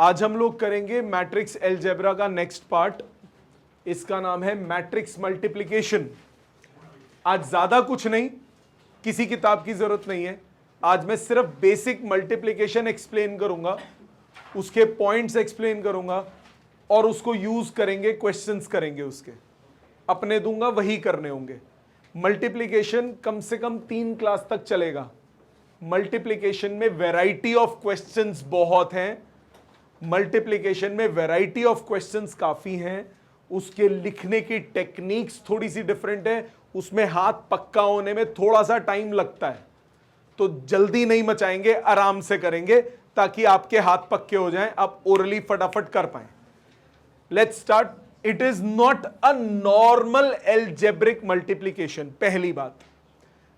आज हम लोग करेंगे मैट्रिक्स अलजेब्रा का नेक्स्ट पार्ट। इसका नाम है मैट्रिक्स मल्टीप्लिकेशन। आज ज्यादा कुछ नहीं, किसी किताब की जरूरत नहीं है। आज मैं सिर्फ बेसिक मल्टीप्लिकेशन एक्सप्लेन करूंगा, उसके पॉइंट्स एक्सप्लेन करूंगा और उसको यूज करेंगे, क्वेश्चंस करेंगे, उसके अपने दूंगा, वही करने होंगे। मल्टीप्लिकेशन कम से कम 3 क्लास तक चलेगा। मल्टीप्लिकेशन में वैरायटी ऑफ क्वेश्चंस बहुत हैं, मल्टीप्लिकेशन में वैरायटी ऑफ क्वेश्चंस काफी हैं। उसके लिखने की टेक्निक्स थोड़ी सी डिफरेंट है, उसमें हाथ पक्का होने में थोड़ा सा टाइम लगता है, तो जल्दी नहीं मचाएंगे, आराम से करेंगे ताकि आपके हाथ पक्के हो जाएं, आप ओरली फटाफट कर पाए। Let's start. It is not a normal algebraic multiplication. पहली बात,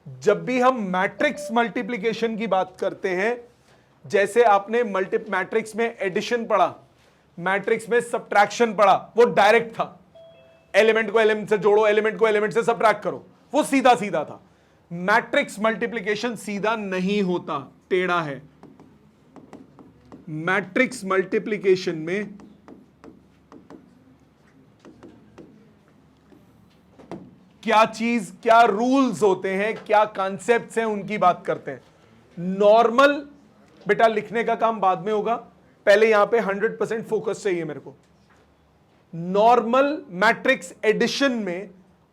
जब भी हम मैट्रिक्स मल्टीप्लिकेशन की बात करते हैं, जैसे आपने मैट्रिक्स में एडिशन पढ़ा, मैट्रिक्स में सब्ट्रैक्शन पढ़ा, वो डायरेक्ट था, एलिमेंट को एलिमेंट से जोड़ो, एलिमेंट को एलिमेंट से सब्ट्रैक्ट करो, वो सीधा सीधा था। मैट्रिक्स मल्टीप्लिकेशन सीधा नहीं होता, टेढ़ा है। मैट्रिक्स मल्टीप्लिकेशन में क्या चीज, क्या रूल्स होते हैं, क्या कॉन्सेप्ट्स हैं, उनकी बात करते हैं। नॉर्मल बेटा लिखने का काम बाद में होगा, पहले यहां पे 100% फोकस चाहिए मेरे को। नॉर्मल मैट्रिक्स एडिशन में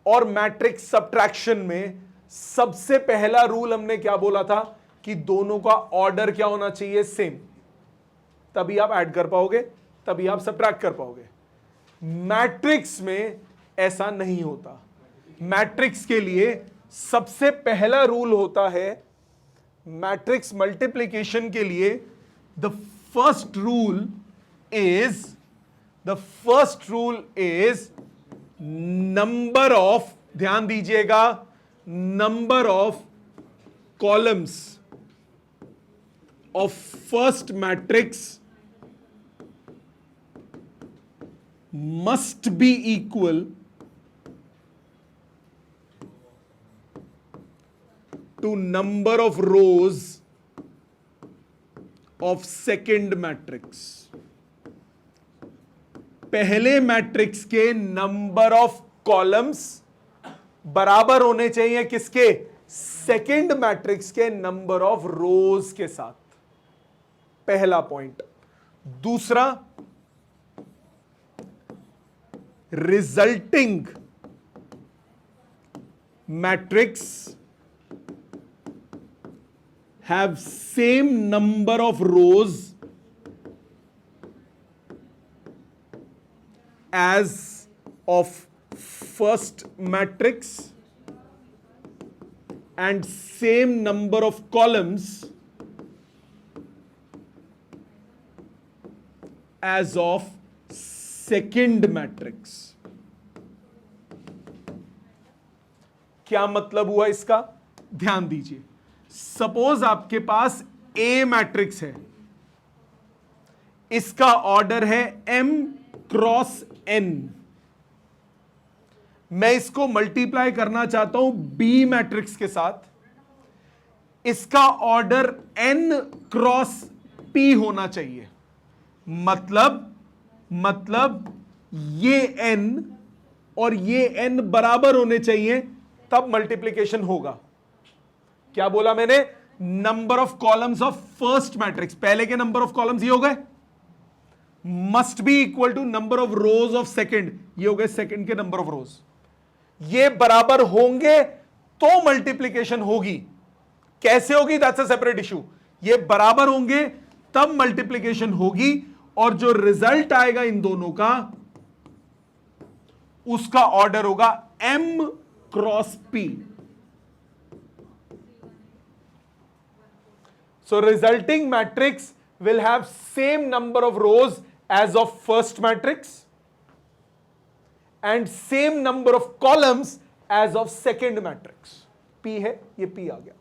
और मैट्रिक्स सब्ट्रैक्शन में सबसे पहला रूल हमने क्या बोला था कि दोनों का ऑर्डर क्या होना चाहिए, सेम, तभी आप ऐड कर पाओगे, तभी आप सब्ट्रैक्ट कर पाओगे। मैट्रिक्स में ऐसा नहीं होता। मैट्रिक्स के लिए सबसे पहला रूल होता है, मैट्रिक्स मल्टीप्लिकेशन के लिए the first rule is number of, ध्यान दीजिएगा, number of columns of first matrix must be equal to number of rows of second matrix। पहले मैट्रिक्स के नंबर ऑफ कॉलम्स बराबर होने चाहिए किसके, सेकेंड मैट्रिक्स के नंबर ऑफ रोज के साथ। पहला पॉइंट। दूसरा, resulting matrix have same number of rows as of first matrix and same number of columns as of second matrix। क्या मतलब हुआ इसका, ध्यान दीजिए। सपोज आपके पास ए मैट्रिक्स है, इसका ऑर्डर है m क्रॉस n। मैं इसको मल्टीप्लाई करना चाहता हूं बी मैट्रिक्स के साथ, इसका ऑर्डर n क्रॉस p होना चाहिए। मतलब ये n और ये n बराबर होने चाहिए, तब मल्टीप्लिकेशन होगा। क्या बोला मैंने, number of columns of first matrix, पहले के नंबर ऑफ कॉलम्स ये हो गए, must be equal to number of rows of second, ये हो गए सेकंड के नंबर ऑफ रोज। ये बराबर होंगे तो मल्टीप्लिकेशन होगी। कैसे होगी, दैट्स अ सेपरेट इशू। ये बराबर होंगे तब मल्टीप्लिकेशन होगी, और जो रिजल्ट आएगा इन दोनों का, उसका ऑर्डर होगा m cross p। So resulting matrix will have same number of rows as of first matrix and same number of columns as of second matrix। P है, ये P आ गया।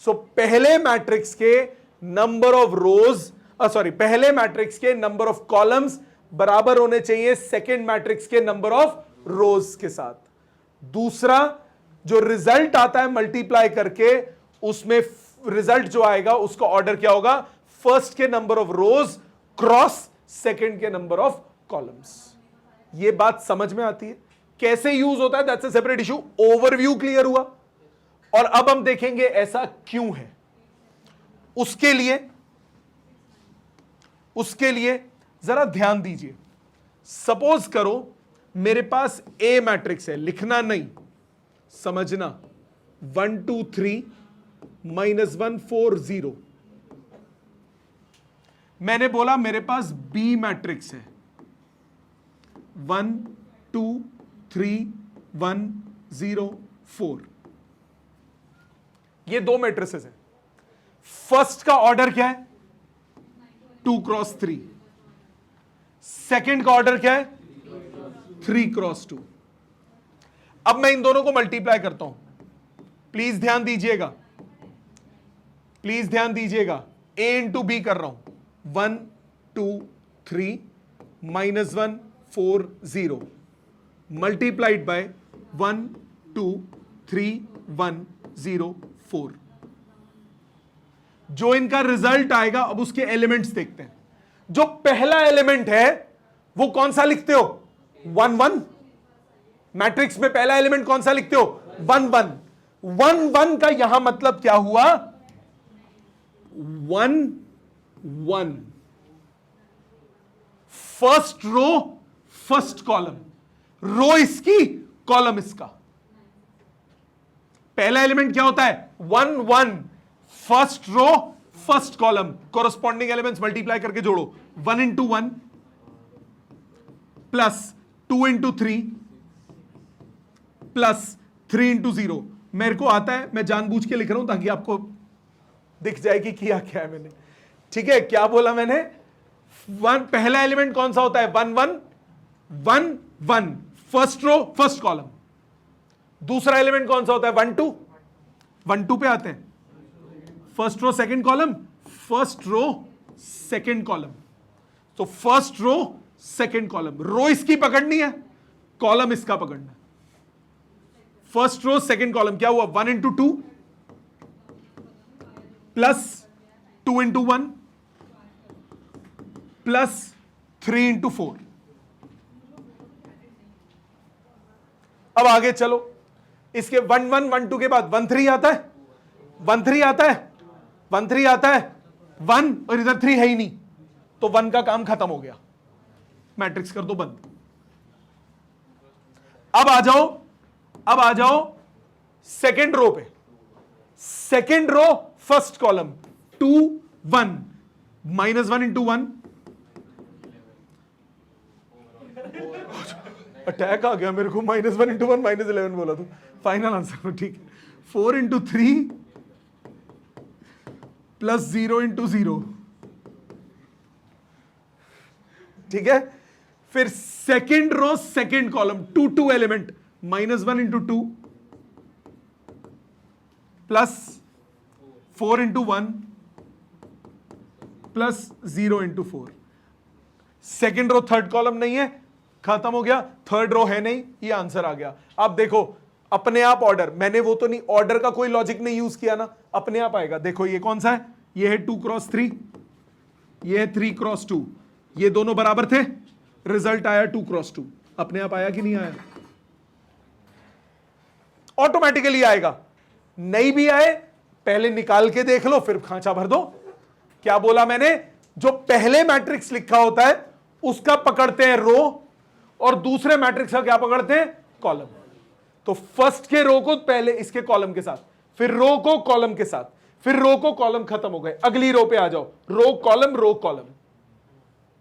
So पहले मैट्रिक्स के नंबर ऑफ रोज, पहले matrix के number of columns बराबर होने चाहिए सेकेंड मैट्रिक्स के नंबर ऑफ रोज के साथ। दूसरा, जो रिजल्ट आता है मल्टीप्लाई करके, उसमें रिजल्ट जो आएगा उसका ऑर्डर क्या होगा, फर्स्ट के number of rose cross second के नंबर ऑफ कॉलम्स। ये बात समझ में आती है कैसे यूज होता है, that's a separate issue. Overview clear हुआ, और अब हम देखेंगे ऐसा क्यों है। उसके लिए जरा ध्यान दीजिए। सपोज करो मेरे पास ए मैट्रिक्स है, लिखना नहीं, समझना। 1 2 3 -1 4 0। मैंने बोला मेरे पास बी मैट्रिक्स है, 1 2 3 1 0 4। ये दो मैट्रिसेस हैं। फर्स्ट का ऑर्डर क्या है? 2 क्रॉस 3। सेकंड का ऑर्डर क्या है? 3 क्रॉस 2। अब मैं इन दोनों को मल्टीप्लाई करता हूं। प्लीज ध्यान दीजिएगा, प्लीज ध्यान दीजिएगा। ए इंटू बी कर रहा हूं। 1 2 3 -1 4 0 मल्टीप्लाइड बाय 1 2 3 1 0 4। जो इनका रिजल्ट आएगा, अब उसके एलिमेंट्स देखते हैं। जो पहला एलिमेंट है वो कौन सा लिखते हो? 1 1। मैट्रिक्स में पहला एलिमेंट कौन सा लिखते हो? 1 1। 1 1 का यहां मतलब क्या हुआ? 1 1 first row first column, row इसकी कॉलम इसका। पहला एलिमेंट क्या होता है? 1 1 first row first column. Corresponding elements multiply करके जोड़ो। 1 into 1 plus 2 into 3 plus 3 into 0। मेरे को आता है, मैं जानबूझ के लिख रहा हूं ताकि आपको दिख जाए कि किया क्या है मैंने। ठीक है, क्या बोला मैंने? पहला एलिमेंट कौन सा होता है? 1 1 1 1 फर्स्ट रो फर्स्ट कॉलम। दूसरा एलिमेंट कौन सा होता है? 1 2 1 2 पे आते हैं। First row second column, first row second column. तो first row second column, row इसकी पकड़नी है, कॉलम इसका पकड़ना है। फर्स्ट रो सेकंड कॉलम क्या हुआ? 1 into 2 plus 2 into 1 plus 3 into 4। अब आगे चलो, इसके 1 1 1 2 के बाद 1 3 आता है, 1 3 आता है, 1 3 आता है, 1 और इधर 3 है ही नहीं, तो 1 का काम खत्म हो गया। मैट्रिक्स कर दो बंद। अब आ जाओ सेकेंड रो पे। Second row first column 2 1 -1 into 1। Attack आ गया मेरे को। -1 इंटू 1 -11 बोला तो फाइनल आंसर। ठीक है, 4 इंटू 3 प्लस 0 इंटू 0। ठीक है, फिर second row second column 2 2 element, -1 into 2 plus 4 into 1 plus 0 into 4। Second row third column नहीं है, खत्म हो गया। थर्ड रो है नहीं, ये आंसर आ गया। अब देखो अपने आप ऑर्डर, मैंने वो तो नहीं, ऑर्डर का कोई लॉजिक नहीं यूज किया ना, अपने आप आएगा। देखो ये कौन सा है? ये है 2 क्रॉस 3, ये है 3 क्रॉस 2। ये दोनों बराबर थे, रिजल्ट आया 2 क्रॉस 2। अपने आप आया कि नहीं आया? ऑटोमेटिकली आएगा। नहीं भी आए, पहले निकाल के देख लो, फिर खांचा भर दो। क्या बोला मैंने? जो पहले मैट्रिक्स लिखा होता है उसका पकड़ते हैं रो, और दूसरे मैट्रिक्स का क्या पकड़ते हैं? कॉलम। तो फर्स्ट के रो को पहले इसके कॉलम के साथ, फिर रो को कॉलम के साथ, फिर रो को कॉलम, खत्म हो गए। अगली रो पे आ जाओ, row column.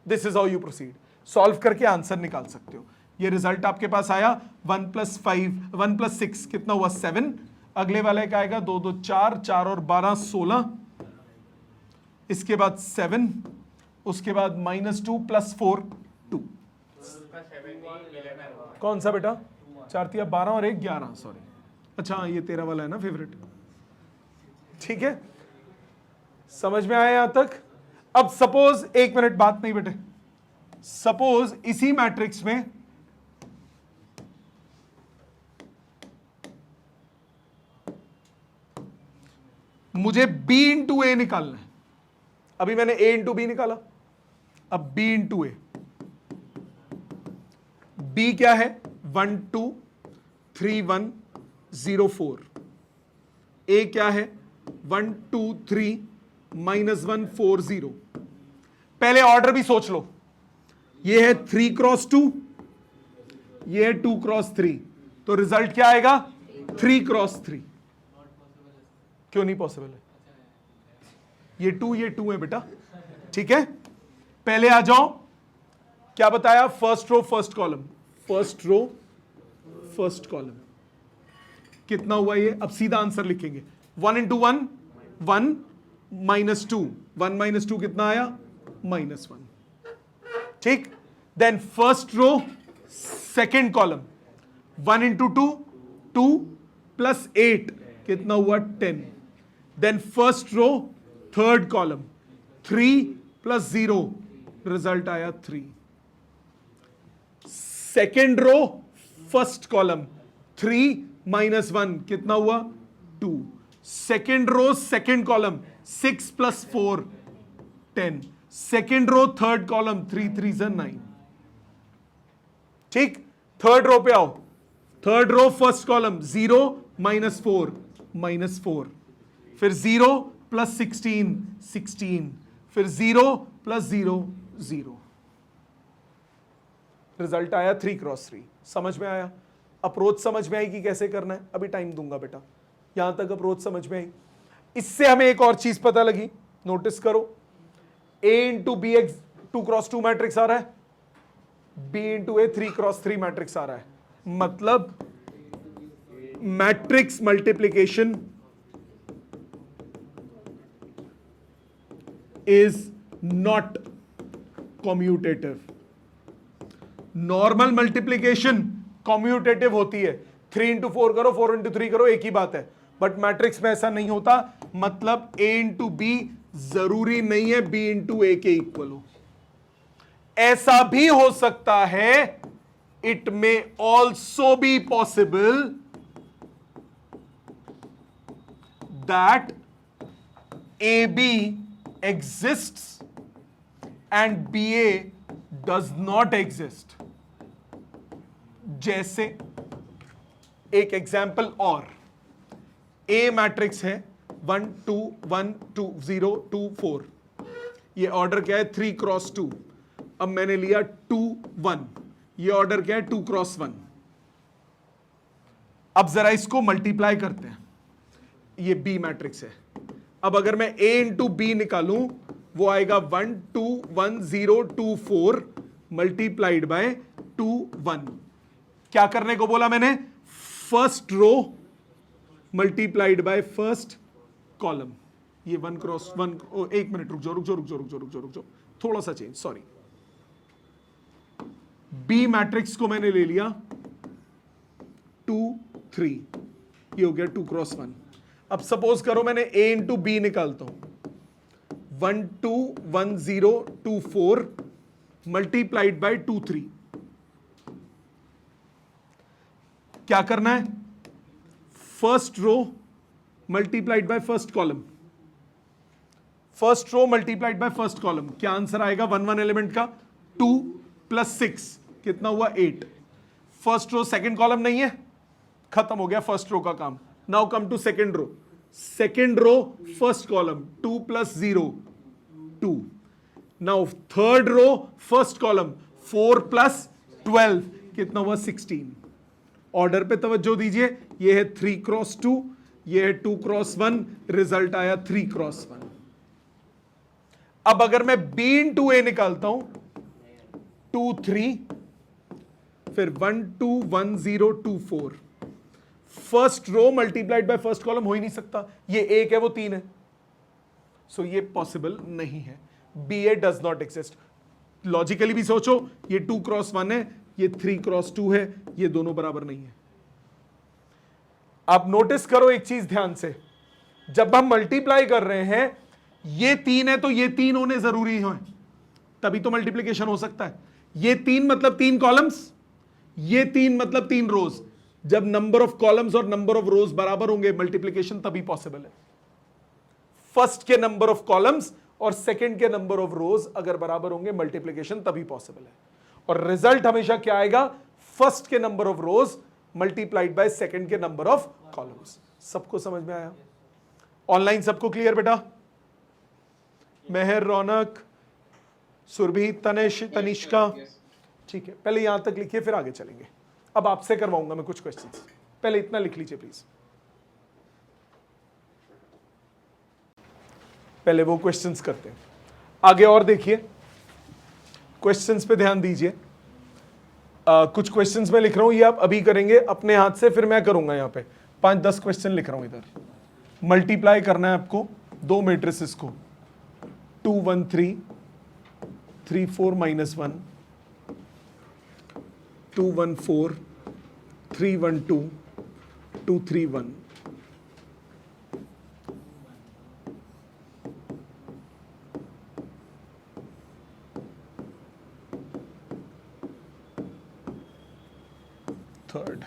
This is how you proceed. Solve करके आंसर निकाल सकते हो। ये रिजल्ट आपके पास आया 1 + 5 1 + 6 कितना हुआ? 7। अगले वाले का आएगा 2 2 4 4 और 12 16। इसके बाद 7, उसके बाद -2 + 4 2। कौन सा बेटा? 4 3 12 और 1 11। सॉरी, अच्छा ये तेरा वाला है ना फेवरेट। ठीक है, समझ में आया यहां तक? अब सपोज, 1 मिनट बात नहीं बेटे, सपोज इसी मैट्रिक्स में मुझे B इंटू ए निकालना है। अभी मैंने A इंटू बी निकाला, अब B इंटू ए, B क्या है 1 2 3 1 0 4, A क्या है 1 2 3 -1 4 0। पहले ऑर्डर भी सोच लो, ये है 3 क्रॉस 2, ये है 2 क्रॉस 3, तो रिजल्ट क्या आएगा 3 क्रॉस 3। क्यों नहीं पॉसिबल है? ये 2 है बेटा, ठीक है। पहले आ जाओ, क्या बताया, first row first column, first row first column कितना हुआ ये, अब सीधा आंसर लिखेंगे 1 इंटू 1 1 -2, 1 -2 कितना आया -1, ठीक। Then first row second column 1 into 2 2 plus 8 कितना हुआ 10। Then first row third column 3 plus 0 result आया 3। सेकेंड रो फर्स्ट कॉलम 3 -1 कितना हुआ 2। Second row second column 6 plus 4 10। Second row third column 3 3 9, ठीक। थर्ड रो पे आओ, थर्ड रो फर्स्ट कॉलम 0 -4 -4, फिर 0 plus 16 16, फिर 0 प्लस 0 0, रिजल्ट आया 3 क्रॉस 3। समझ में आया? अप्रोच समझ में आई कि कैसे करना है? अभी टाइम दूंगा बेटा, यहां तक अप्रोच समझ में आई। इससे हमें एक और चीज पता लगी, नोटिस करो, A into B 2 cross 2 matrix आ रहा है, B into A 3 cross 3 matrix आ रहा है। मतलब matrix multiplication is not commutative. Normal multiplication commutative होती है, 3 इंटू 4 करो 4 इंटू 3 करो, एक ही बात है। बट मैट्रिक्स में ऐसा नहीं होता, मतलब A इंटू बी जरूरी नहीं है B इंटू ए के इक्वल हो। ऐसा भी हो सकता है, it may also be possible that AB exists and BA does not exist। जैसे एक एग्जाम्पल और, A मैट्रिक्स है 1 2 1 2 0 2 4, ये ऑर्डर क्या है 3 क्रॉस 2। अब मैंने लिया 2 1, ये ऑर्डर क्या है 2 क्रॉस 1। अब जरा इसको मल्टीप्लाई करते हैं, ये B मैट्रिक्स है। अब अगर मैं A इंटू बी निकालूं, वो आएगा 1 2 1 0 2 4 मल्टीप्लाइड बाय 2 1। क्या करने को बोला मैंने? First row multiplied by first column. ये 1 क्रॉस 1, एक मिनट रुक जाओ, थोड़ा सा चेंज, सॉरी। बी मैट्रिक्स को मैंने ले लिया 2 3, ये हो गया 2 क्रॉस 1। अब सपोज करो मैंने A इंटू बी निकालता हूं, 1 2 1 0 2 4 मल्टीप्लाइड बाय 2 3। क्या करना है? First row multiplied by first column, first row multiplied by first column. क्या आंसर आएगा 1 1 एलिमेंट का? 2 प्लस 6 कितना हुआ 8। फर्स्ट रो सेकंड कॉलम नहीं है, खत्म हो गया फर्स्ट रो का काम। Now come to second row, second row first column 2 plus 0 2। Now third row first column 4 plus 12 कितना हुआ 16। ऑर्डर पे तवज्जो दीजिए, ये है 3 क्रॉस 2, ये है 2 क्रॉस 1, रिजल्ट आया 3 क्रॉस 1। अब अगर मैं B इंटू ए निकालता हूं 2 3, फिर 1 2 1 0 2 4, first row multiplied by first column हो ही नहीं सकता, ये 1 है वो 3 है, सो ये पॉसिबल नहीं है। BA does not exist. Logically भी सोचो, ये 2 क्रॉस 1 है, ये 3 क्रॉस 2 है, ये दोनों बराबर नहीं है। आप नोटिस करो एक चीज ध्यान से, जब हम मल्टीप्लाई कर रहे हैं, ये 3 है तो ये 3 होने जरूरी है, तभी तो मल्टीप्लीकेशन हो सकता है। ये 3 मतलब 3 कॉलम्स, ये 3 मतलब 3 रोज। जब नंबर ऑफ कॉलम्स और नंबर ऑफ रोज बराबर होंगे, मल्टीप्लीकेशन तभी पॉसिबल है। फर्स्ट के नंबर ऑफ कॉलम्स और सेकंड के नंबर ऑफ रोज अगर बराबर होंगे मल्टीप्लीकेशन तभी पॉसिबल है। और रिजल्ट हमेशा क्या आएगा, फर्स्ट के number of rose multiplied by second के नंबर ऑफ कॉलम्स। सबको समझ में आया? ऑनलाइन सबको क्लियर बेटा? मेहर, रौनक, सुरभि, तनिष, तनिष्का, ठीक है। पहले यहां तक लिखिए फिर आगे चलेंगे। अब आपसे करवाऊंगा मैं कुछ क्वेश्चंस, पहले इतना लिख लीजिए प्लीज। पहले वो क्वेश्चंस करते हैं, आगे और देखिए, क्वेश्चंस पे ध्यान दीजिए। कुछ क्वेश्चंस मैं लिख रहा हूं, ये आप अभी करेंगे अपने हाथ से, फिर मैं करूंगा। यहाँ पे 5-10 क्वेश्चन लिख रहा हूं। इधर मल्टीप्लाई करना है आपको दो मैट्रिसेस को, 2 1 3, 3 4 -1, 2 1 4, 3 1 2, 2 3 1। थर्ड,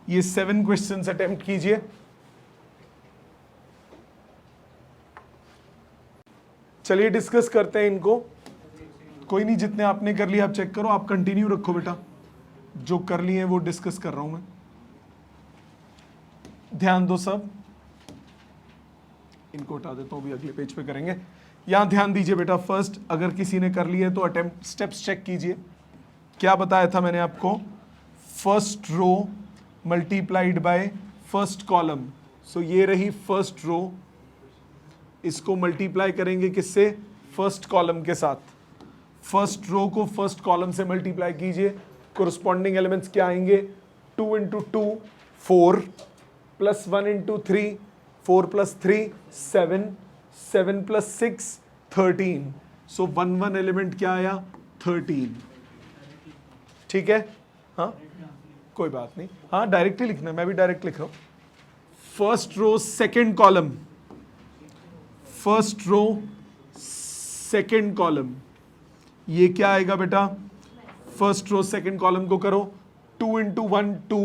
ये 7 क्वेश्चंस अटेम्प्ट कीजिए। चलिए डिस्कस करते हैं इनको। कोई नहीं, जितने आपने कर लिया आप चेक करो, आप कंटिन्यू रखो बेटा, जो कर लिए हैं वो डिस्कस कर रहा हूं मैं। ध्यान दो सब, इनको हटा देता हूं, भी अगले पेज पे करेंगे। यहां ध्यान दीजिए बेटा। फर्स्ट, अगर किसी ने कर लिया है तो अटेम्प्ट स्टेप्स चेक कीजिए। क्या बताया था मैंने आपको? First row multiplied by first column. So ये रही फर्स्ट रो, इसको मल्टीप्लाई करेंगे किससे? फर्स्ट कॉलम के साथ। फर्स्ट रो को फर्स्ट कॉलम से मल्टीप्लाई कीजिए, कोरस्पॉन्डिंग एलिमेंट्स क्या आएंगे? 2 × 2 4, प्लस 1 × 3 4 + 3 7, 7 + 6 13। सो 1 1 एलिमेंट क्या आया? 13। ठीक है, हाँ कोई बात नहीं, हाँ डायरेक्ट ही लिखना है, मैं भी डायरेक्ट लिख रहा हूं। First row second column, first row second column, ये क्या आएगा बेटा? फर्स्ट रो सेकंड कॉलम को करो, 2 × 1 2,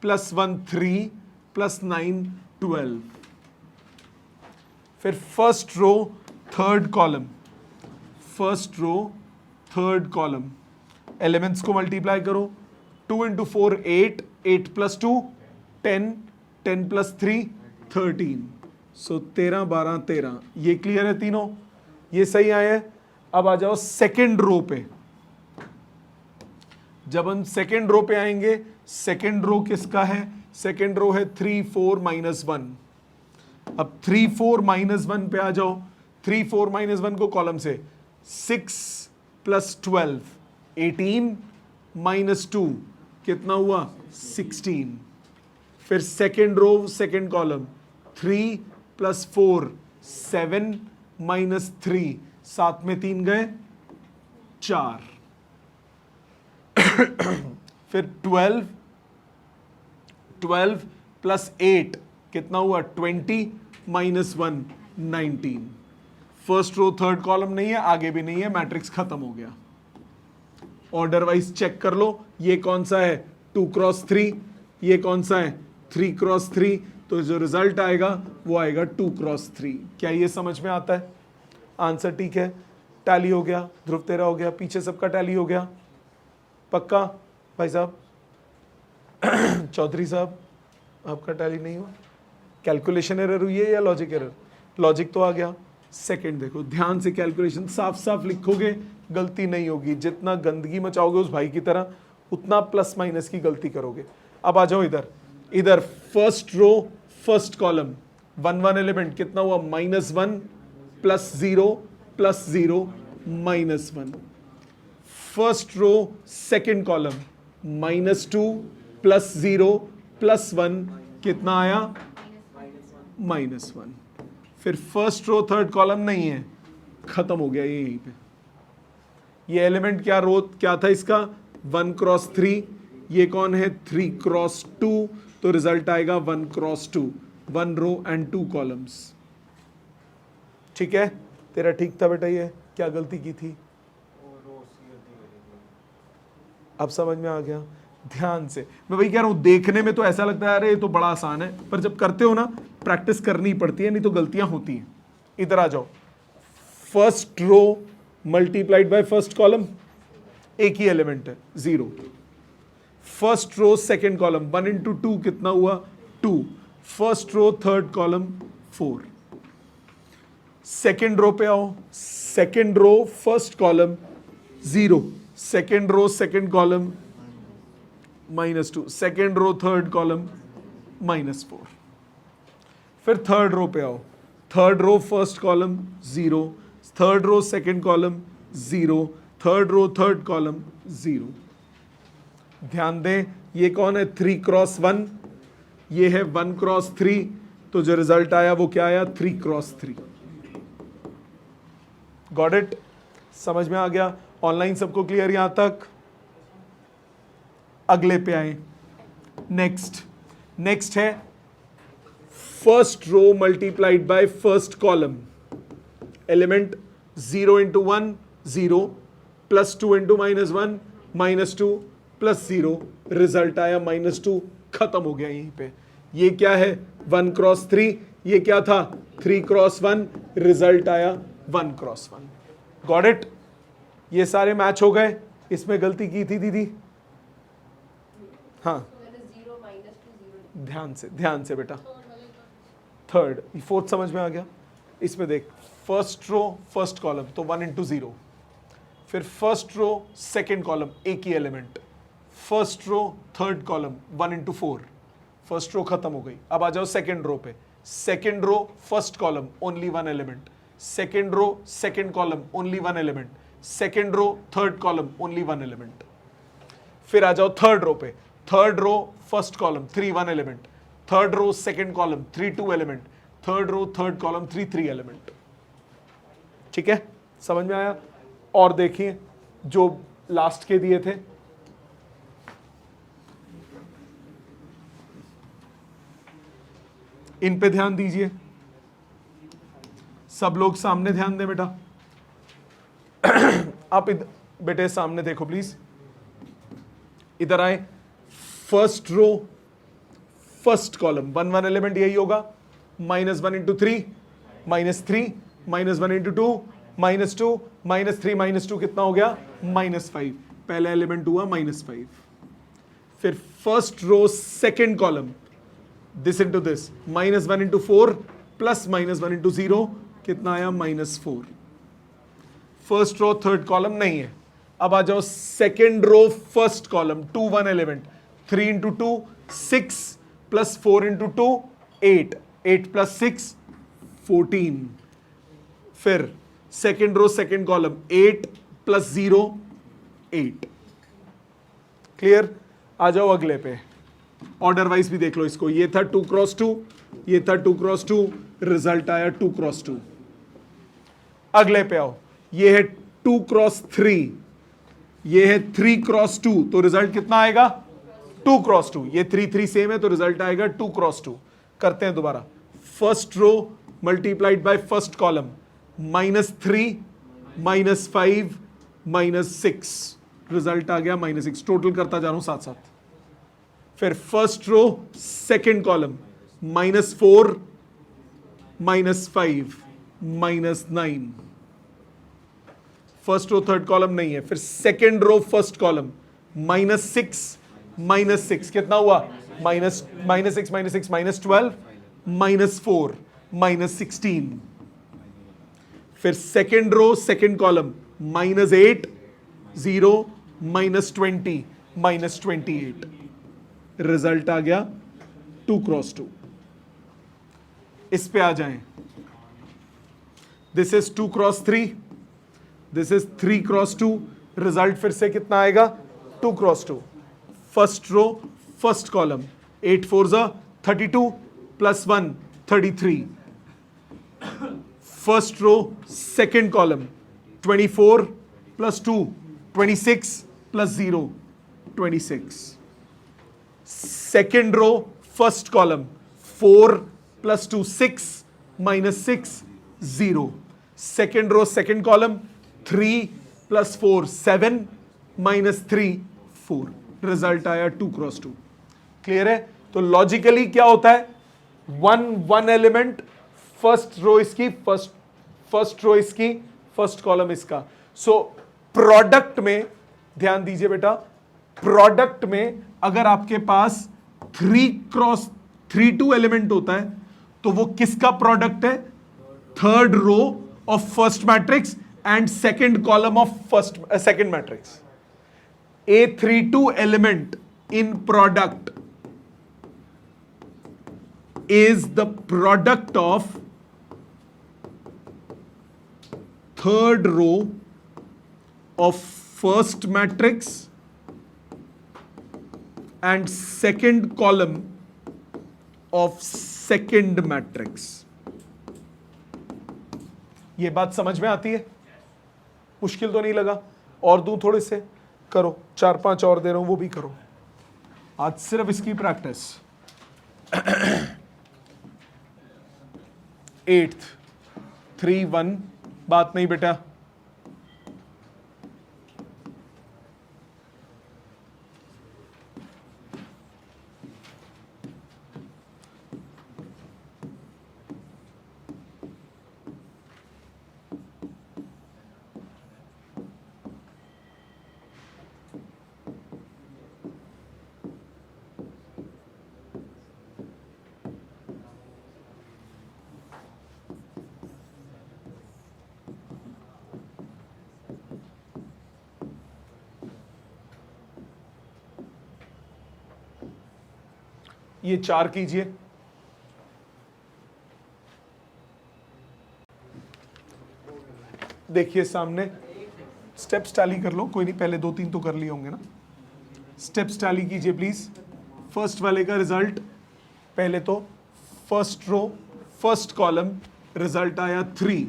प्लस 1 3, प्लस 9 12। फिर first row third column, first row third column, elements को मल्टीप्लाई करो, 2 × 4 8, 8 + 2 10, 10 + 3 13। सो 13 12 13। ये क्लियर है तीनों? ये सही आए हैं। अब आ जाओ सेकेंड रो पे। जब हम सेकेंड रो पे आएंगे, सेकेंड रो किसका है? सेकेंड रो है 3 4 -1। अब 3 4 -1 पे आ जाओ। 3 4 -1 को कॉलम से 6 + 12 18 -2 कितना हुआ? 16। फिर सेकेंड रो सेकेंड कॉलम 3 + 4 7 -3, साथ में 3 गए 4। फिर 12 + 8 कितना हुआ? 20 -1 19। फर्स्ट रो थर्ड कॉलम नहीं है, आगे भी नहीं है, मैट्रिक्स खत्म हो गया। ऑर्डर वाइज चेक कर लो, ये कौन सा है? 2 × 3, ये कौन सा है? 3 × 3। तो जो रिजल्ट आएगा वो आएगा 2 × 3। क्या ये समझ में आता है? आंसर ठीक है। टैली हो गया, ध्रुव तेरा हो गया, पीछे सबका टैली हो गया, पक्का भाई साहब? चौधरी साहब आपका टैली नहीं हुआ, कैलकुलेशन एरर हुई है या लॉजिक एरर? लॉजिक तो आ गया। सेकंड देखो, ध्यान से कैलकुलेशन साफ साफ लिखोगे, गलती नहीं होगी। जितना गंदगी मचाओगे उस भाई की तरह, उतना प्लस माइनस की गलती करोगे। अब आ जाओ इधर, इधर first row first column, one one element कितना हुआ? -1 +0 +0 -1। फर्स्ट रो सेकंड कॉलम -2 +0 +1 कितना आया? -1। फिर फर्स्ट रो थर्ड कॉलम नहीं है, खत्म हो गया ये यहीं पे। ये एलिमेंट क्या रो क्या था इसका? 1 क्रॉस 3। ये कौन है? 3 क्रॉस 2। तो रिजल्ट आएगा 1 क्रॉस 2, 1 रो एंड 2 कॉलम्स। ठीक है, तेरा ठीक था बेटा। ये क्या गलती की थी? अब समझ में आ गया? ध्यान से, मैं वही कह रहा हूं, देखने में तो ऐसा लगता है अरे ये तो बड़ा आसान है, पर जब करते हो ना प्रैक्टिस करनी पड़ती है, नहीं तो गलतियां होती हैं। इधर आ जाओ, first row multiplied by first column, एक ही एलिमेंट है 0। फर्स्ट रो सेकंड कॉलम 1 × 2 कितना हुआ? 2। First row third column 4। Second row पे आओ, second row first column 0, second row second column -2, second row third column -4। फिर थर्ड रो पे आओ, third row first column 0, third row second column 0, third row third column 0। ध्यान दें, ये कौन है? 3 क्रॉस 1, ये है 1 क्रॉस 3। तो जो रिजल्ट आया वो क्या आया? 3 क्रॉस 3। Got it? समझ में आ गया? ऑनलाइन सबको क्लियर यहां तक? अगले पे आए, नेक्स्ट है first row multiplied by first column, element 0 × 1 0 +2 × -1 -2 +0, result आया -2, खत्म हो गया यहीं पे। ये क्या है? 1 क्रॉस 3। ये क्या था? 3 क्रॉस 1, रिजल्ट आया 1 क्रॉस 1। Got it? ये सारे मैच हो गए। इसमें गलती की थी दीदी? हाँ, ध्यान से बेटा। थर्ड, फोर्थ समझ में आ गया? इसमें देख, फर्स्ट रो फर्स्ट कॉलम तो 1 × 0, फिर फर्स्ट रो सेकंड कॉलम एक ही element, first row third column 1 × 4, first row खत्म हो गई। अब आ जाओ सेकंड रो पे, second row first column only 1 element, second row second column only 1 element, second row third column only 1 element. फिर आ जाओ थर्ड रो पे, third row first column 3 1 element, third row second column 3 2 element, third row third column 3 3 element. ठीक है, समझ में आया? और देखिए जो लास्ट के दिए थे, इन पे ध्यान दीजिए। सब लोग सामने ध्यान दें बेटा। आप बेटे सामने देखो प्लीज, इधर आए। First row first column 1 1 element यही होगा, -1 × 3 -3 -1 × 2 -2 -3 -2 कितना हो गया? -5। पहला एलिमेंट हुआ -5। फिर first row second column this into this, -1 × 4 plus -1 × 0 कितना आया? -4। फर्स्ट रो थर्ड कॉलम नहीं है। अब आ जाओ second row first column 2 1 element, 3 × 2 6 plus 4 × 2 8, 8 + 6 14। फिर second row second column 8 + 0 8। Clear? आ जाओ अगले पे, ऑर्डर वाइज भी देख लो इसको। ये था 2 × 2, ये था 2 × 2, रिजल्ट आया 2 × 2। अगले पे आओ, ये है 2 × 3, ये है 3 × 2, तो रिजल्ट कितना आएगा? 2 × 2। ये 3 3 सेम है तो रिजल्ट आएगा 2 × 2। करते हैं दोबारा। First row multiplied by first column, -3 -5 -6, result आ गया -6। टोटल करता जा रहा हूं साथ साथ। फिर first row second column -4 -5 -9, first row third column नहीं है। फिर सेकेंड रो फर्स्ट कॉलम -6 -6 कितना हुआ, -6 -6 -12 -4 -16। फिर second row second column -8 0 -20 -28। Result आ गया 2 क्रॉस 2। इस पे आ जाएं, this is 2 cross 3, this is 3 cross 2। Result फिर से कितना आएगा, 2 cross 2। First row first column 8 4 32 +1 33। First row second column 24 +2 26 +0 26। Second row first column 4 +2 6 -6 0। Second row second column 3 +4 7 -3 4। Result आया 2 क्रॉस 2। क्लियर है? तो लॉजिकली क्या होता है, वन एलिमेंट, फर्स्ट रो इसकी, फर्स्ट रो इसकी, फर्स्ट कॉलम इसका। सो प्रोडक्ट में ध्यान दीजिए बेटा, प्रोडक्ट में अगर आपके पास 3 एलिमेंट होता है तो वो किसका प्रोडक्ट है, third row of first matrix and second column of second matrix. A 3 element in product is the product of third row of first matrix and second column of second matrix। ये बात समझ में आती है? मुश्किल तो नहीं लगा? और दूं थोड़े से, करो 4-5 और दे रहा हूं, वो भी करो। आज सिर्फ इसकी प्रैक्टिस। 8th 3 1 बात नहीं बेटा। ये 4 कीजिए, देखिए सामने। स्टेप्स टैली कर लो, कोई नहीं, पहले 2-3 तो कर लिए होंगे ना। स्टेप्स टैली कीजिए प्लीज। फर्स्ट वाले का रिजल्ट, पहले तो first row first column result आया 3,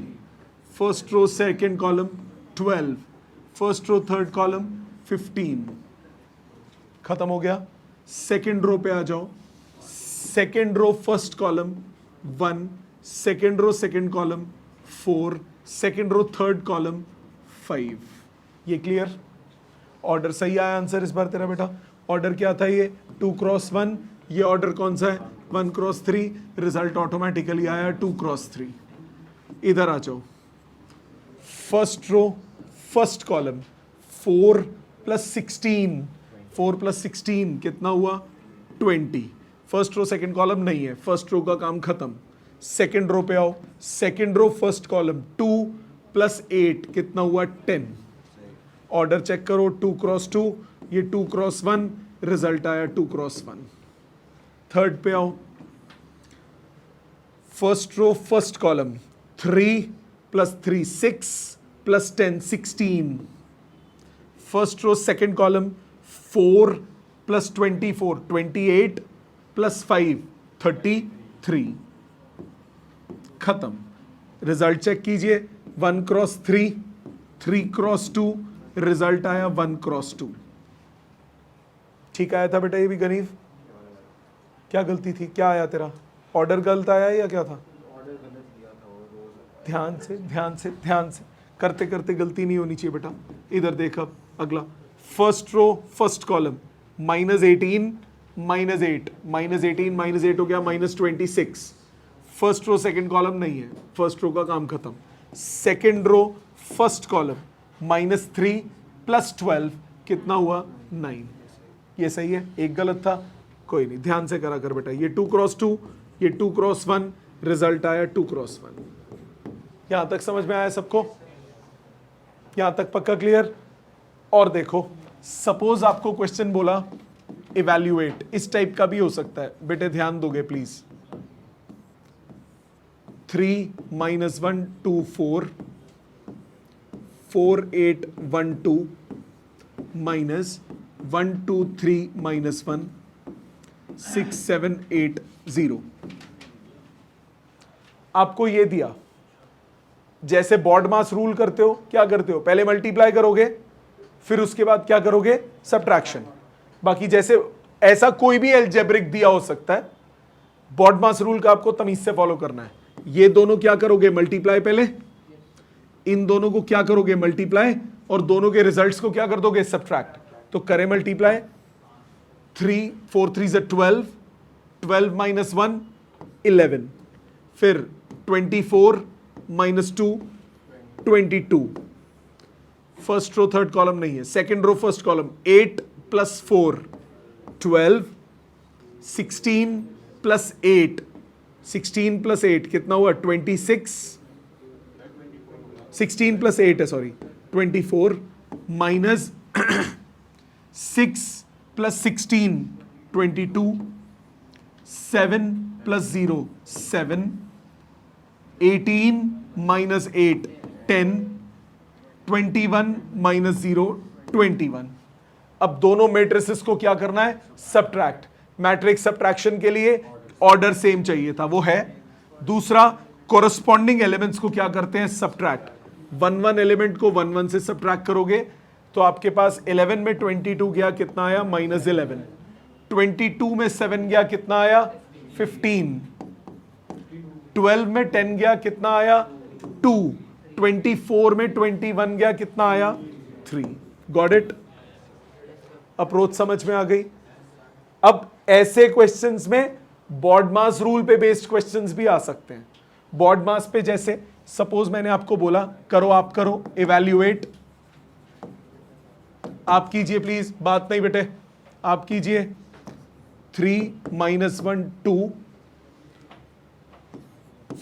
first row second column 12, first row third column 15। खत्म हो गया। सेकेंड रो पे आ जाओ, second row first column 1, second row second column 4, second row third column 5। ये क्लियर? ऑर्डर सही आया आंसर इस बार तेरा बेटा। ऑर्डर क्या था ये, 2 क्रॉस 1। ये ऑर्डर कौन सा है, 1 क्रॉस 3। रिजल्ट ऑटोमेटिकली आया 2 क्रॉस 3। इधर आ जाओ, फर्स्ट रो फर्स्ट कॉलम 4 + 16, 4 + 16 कितना हुआ, 20। फर्स्ट रो सेकंड कॉलम नहीं है, फर्स्ट रो का काम खत्म। सेकंड रो पे आओ, सेकंड रो फर्स्ट कॉलम 2 + 8 कितना हुआ, 10। ऑर्डर चेक करो, 2 क्रॉस 2, ये 2 क्रॉस 1, रिजल्ट आया 2 क्रॉस 1। थर्ड पे आओ, first row first column 3 + 3 6 + 10 16। First row second column 4 + 24 28 + 5 33। खत्म। रिजल्ट चेक कीजिए, 1 क्रॉस 3, 3 क्रॉस 2, रिजल्ट आया 1 क्रॉस 2। ठीक आया था बेटा ये भी गनीव? क्या गलती थी, क्या आया तेरा? ऑर्डर गलत आया या क्या था? ऑर्डर गलत दिया था। ध्यान से ध्यान से ध्यान से, करते करते गलती नहीं होनी चाहिए बेटा। इधर देख, अब अगला फर्स्ट रो फर्स्ट कॉलम -18 -8, -18 -8 हो गया -26। फर्स्ट रो सेकंड कॉलम नहीं है, फर्स्ट रो का काम खत्म। सेकंड रो फर्स्ट कॉलम -3 + 12 कितना हुआ, 9। ये सही है, एक गलत था, कोई नहीं, ध्यान से करा कर बेटा। ये 2 क्रॉस 2, ये 2 क्रॉस 1, रिजल्ट आया 2 क्रॉस 1। यहां तक समझ में आया सबको? यहां तक पक्का क्लियर? और देखो, सपोज आपको क्वेश्चन बोला इवैल्यूएट, इस टाइप का भी हो सकता है बेटे, ध्यान दोगे प्लीज। 3 - 1 2 4, 4 8 1 2 minus 1 2 3 minus 1 6 7 8 0। आपको ये दिया, जैसे बॉड मास रूल करते हो, क्या करते हो, पहले मल्टीप्लाई करोगे, फिर उसके बाद क्या करोगे, सब्ट्रैक्शन। बाकी जैसे ऐसा कोई भी एल्जेब्रिक दिया हो सकता है, बॉड मास रूल का आपको तमीज से फॉलो करना है। ये दोनों क्या करोगे, मल्टीप्लाई पहले, इन दोनों को क्या करोगे, मल्टीप्लाई, और दोनों के रिजल्ट्स को क्या कर दोगे, सब्ट्रैक्ट। तो करें मल्टीप्लाई, 3 4 3 12, 12 - 1 11, फिर 24 - 2 22, फर्स्ट रो थर्ड कॉलम नहीं है, सेकंड रो फर्स्ट कॉलम, 8 + 4 12, 16 + 8, 16 + 8 कितना हुआ, 26, 16 + 8 है सॉरी 24, माइनस 6 + 16 22, 7 + 0 7, 18 - 8 10, 21 - 0 21। अब दोनों मैट्रिसेस को क्या करना है, सब्ट्रैक्ट। मैट्रिक्स सब्ट्रैक्शन के लिए ऑर्डर सेम चाहिए था, वो है। दूसरा, कोरस्पॉन्डिंग एलिमेंट्स को क्या करते हैं, सब्ट्रैक्ट। 1 1 एलिमेंट को 1 1 से सब्ट्रैक्ट करोगे तो आपके पास 11 में 22 गया, कितना आया, -11। 22 में 7 गया, कितना आया, 15। 12 में 10 गया, कितना आया, 2। 24 में 21 गया, कितना आया, 3। Got it? अप्रोच समझ में आ गई? अब ऐसे क्वेश्चंस में बॉड मास रूल पे बेस्ड क्वेश्चंस भी आ सकते हैं। बॉड मास पे जैसे सपोज मैंने आपको बोला करो, आप करो इवैल्यूएट, आप कीजिए प्लीज, बात नहीं बेटे, आप कीजिए। 3 - 1 2,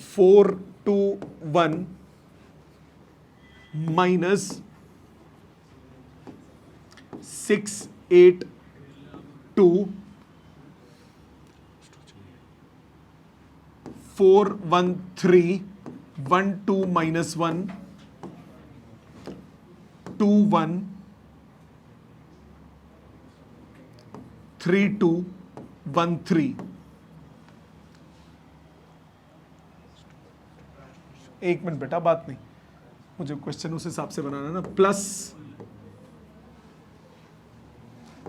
4 2 1 minus 6 8 2, 4 1 3 1 2 minus 1 2 1 3 2 1 3। एक मिनट बेटा, बात नहीं, मुझे क्वेश्चन उस हिसाब से बनाना ना। प्लस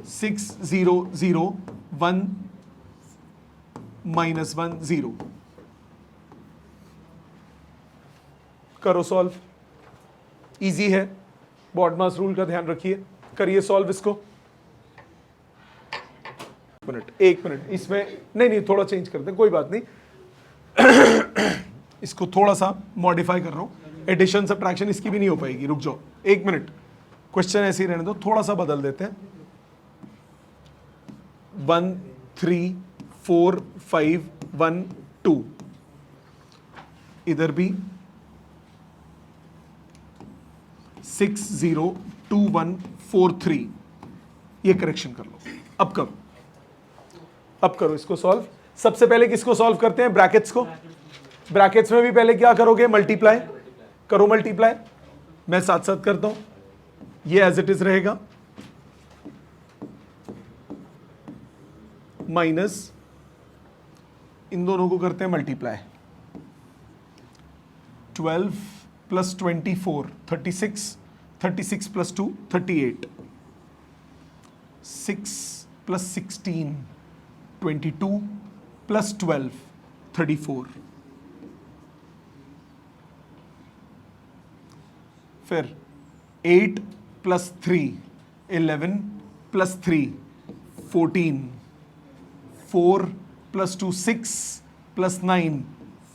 6 0 0 1 - 1 0। करो सॉल्व, इजी है, बॉड मास रूल का ध्यान रखिए, करिए सॉल्व इसको। एक मिनट इसमें नहीं, थोड़ा चेंज करते हैं, कोई बात नहीं। इसको थोड़ा सा मॉडिफाई कर रहा हूं, एडिशन सब्ट्रैक्शन इसकी भी नहीं हो पाएगी, रुक जाओ एक मिनट, क्वेश्चन ऐसे ही रहने दो, थोड़ा सा बदल देते हैं। 1 3 4 5 1 2, इधर भी 6 0 2 1 4 3, ये करेक्शन कर लो। अब करो, अब करो इसको सॉल्व। सबसे पहले किसको सॉल्व करते हैं, ब्रैकेट्स को। ब्रैकेट्स में भी पहले क्या करोगे, मल्टीप्लाई करो, मल्टीप्लाई मैं साथ साथ करता हूं, ये एज इट इज रहेगा, माइनस इन दोनों को करते हैं मल्टीप्लाई। 12 + 24 36, 36 + 2 38, 6 + 16 22 + 12 34, फिर 8 + 3 11 + 3 14, 4 + 2 6 + 9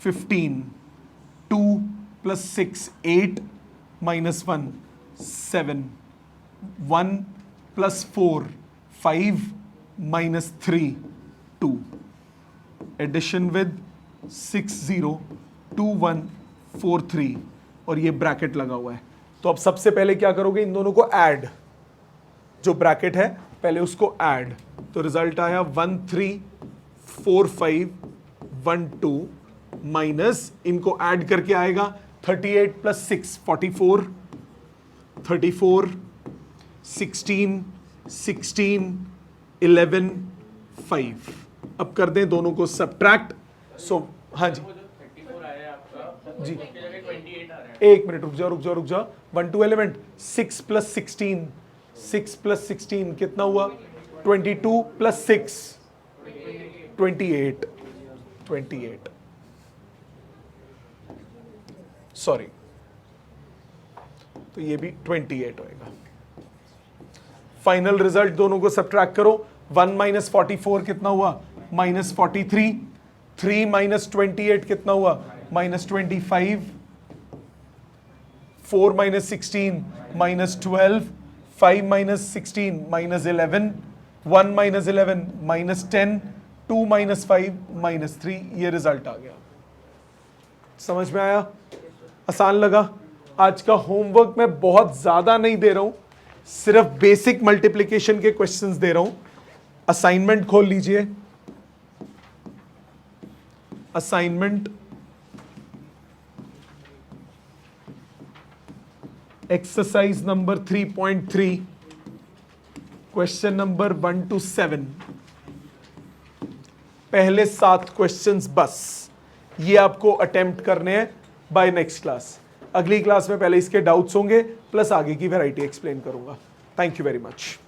15, 2 + 6 8 - 1 7, 1 + 4 5 minus 3 2, एडिशन विद 6 0 2 1 4 3 और ये ब्रैकेट लगा हुआ है। तो अब सबसे पहले क्या करोगे, इन दोनों को ऐड, जो ब्रैकेट है पहले उसको ऐड, तो रिजल्ट आया 1 3 4 5 1 2 माइनस, इनको ऐड करके आएगा 38 प्लस 6 44 34 16 16 11 5। अब कर दें दोनों को सब्ट्रैक्ट। सो हाँ जी जी, एक मिनट रुक जाओ 1 2 एलिमेंट 6 प्लस 16 6 प्लस 16 कितना हुआ, 22 प्लस 6 28 सॉरी, तो ये भी 28 होएगा। फाइनल रिजल्ट दोनों को सब्ट्रैक्ट करो, 1 माइनस 44 कितना हुआ, माइनस 43, 3 माइनस 28 कितना हुआ, minus 25, 4 minus 16 minus 12, 5 minus 16 minus 11, 1 minus 11 minus 10, 2 minus 5 minus 3। ये रिजल्ट आ गया। समझ में आया, आसान लगा। आज का होमवर्क मैं बहुत ज्यादा नहीं दे रहा हूं, सिर्फ बेसिक मल्टीप्लिकेशन के क्वेश्चंस दे रहा हूं। असाइनमेंट खोल लीजिए, assignment exercise number 3.3 question number 1 to 7, पहले 7 क्वेश्चंस बस, ये आपको अटेम्प्ट करने हैं बाय नेक्स्ट क्लास। अगली क्लास में पहले इसके डाउट्स होंगे प्लस आगे की वैरायटी एक्सप्लेन करूंगा। Thank you very much.